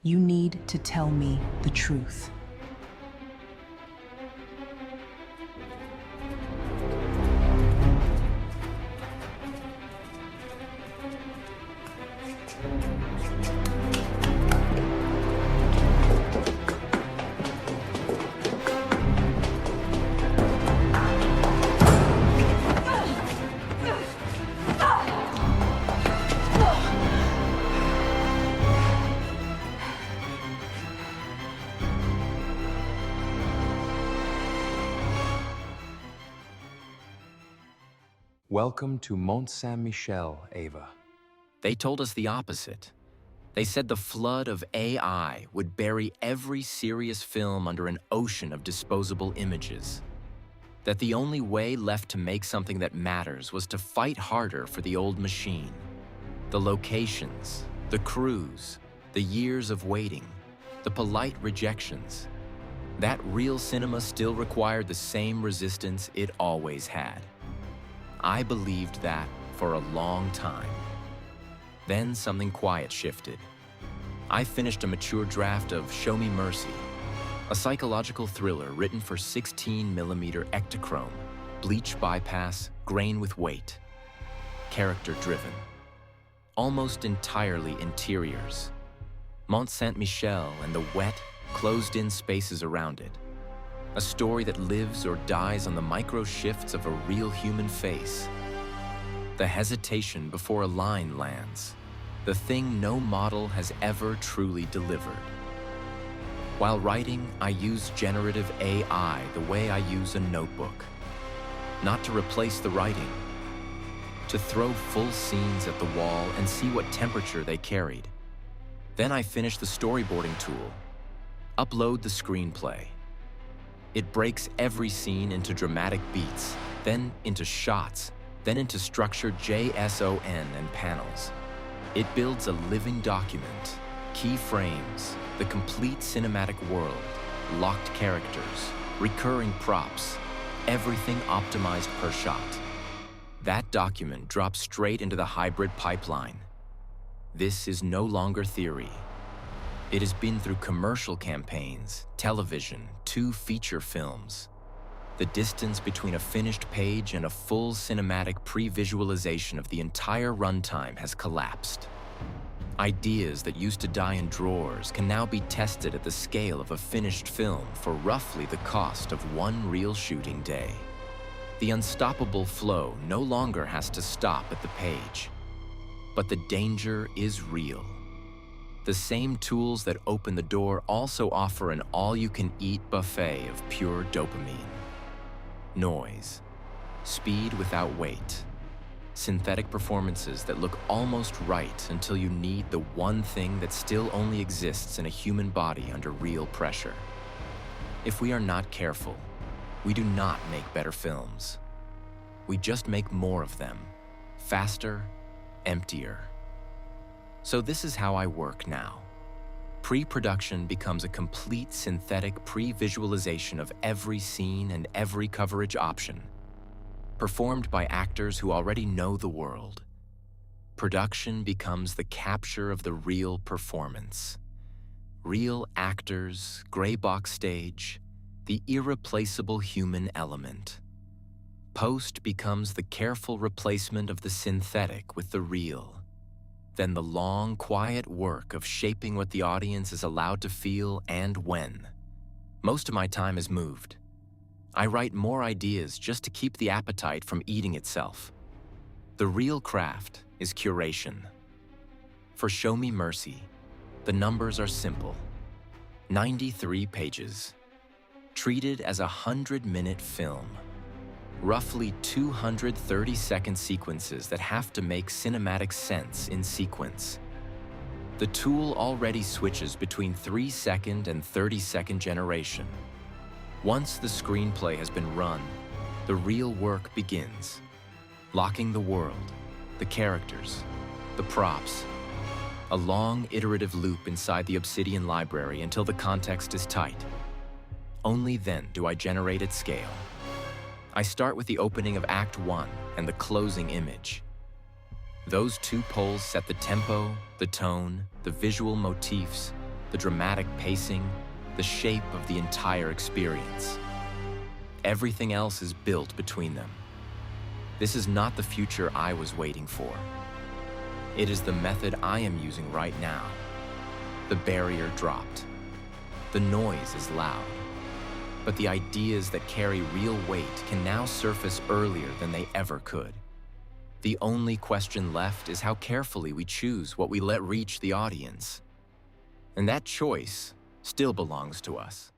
You need to tell me the truth. Welcome to Mont Saint-Michel, Ava. They told us the opposite. They said the flood of AI would bury every serious film under an ocean of disposable images. That the only way left to make something that matters was to fight harder for the old machine. The locations, the crews, the years of waiting, the polite rejections. That real cinema still required the same resistance it always had. I believed that for a long time. Then something quiet shifted. I finished a mature draft of ShowMeMercy, a psychological thriller written for 16mm Ektachrome, bleach bypass, grain with weight. Character-driven. Almost entirely interiors. Mont Saint-Michel and the wet, closed-in spaces around it. A story that lives or dies on the micro shifts of a real human face. The hesitation before a line lands. The thing no model has ever truly delivered. While writing, I use generative AI the way I use a notebook. Not to replace the writing. To throw full scenes at the wall and see what temperature they carried. Then I finish the storyboarding tool. Upload the screenplay. It breaks every scene into dramatic beats, then into shots, then into structured JSON and panels. It builds a living document, key frames, the complete cinematic world, locked characters, recurring props, everything optimized per shot. That document drops straight into the hybrid pipeline. This is no longer theory. It has been through commercial campaigns, television, 2 feature films. The distance between a finished page and a full cinematic pre-visualization of the entire runtime has collapsed. Ideas that used to die in drawers can now be tested at the scale of a finished film for roughly the cost of 1 real shooting day. The unstoppable flow no longer has to stop at the page. But the danger is real. The same tools that open the door also offer an all-you-can-eat buffet of pure dopamine. Noise, speed without weight, synthetic performances that look almost right until you need the one thing that still only exists in a human body under real pressure. If we are not careful, we do not make better films. We just make more of them, faster, emptier. So this is how I work now. Pre-production becomes a complete synthetic pre-visualization of every scene and every coverage option, performed by actors who already know the world. Production becomes the capture of the real performance. Real actors, gray box stage, the irreplaceable human element. Post becomes the careful replacement of the synthetic with the real. Then the long, quiet work of shaping what the audience is allowed to feel and when. Most of my time is moved. I write more ideas just to keep the appetite from eating itself. The real craft is curation. For ShowMeMercy, the numbers are simple. 93 pages. Treated as a 100-minute film. Roughly 230-second sequences that have to make cinematic sense in sequence. The tool already switches between 3-second and 30-second generation. Once the screenplay has been run, the real work begins. Locking the world, the characters, the props. A long, iterative loop inside the Obsidian library until the context is tight. Only then do I generate at scale. I start with the opening of Act 1 and the closing image. Those 2 poles set the tempo, the tone, the visual motifs, the dramatic pacing, the shape of the entire experience. Everything else is built between them. This is not the future I was waiting for. It is the method I am using right now. The barrier dropped. The noise is loud. But the ideas that carry real weight can now surface earlier than they ever could. The only question left is how carefully we choose what we let reach the audience. And that choice still belongs to us.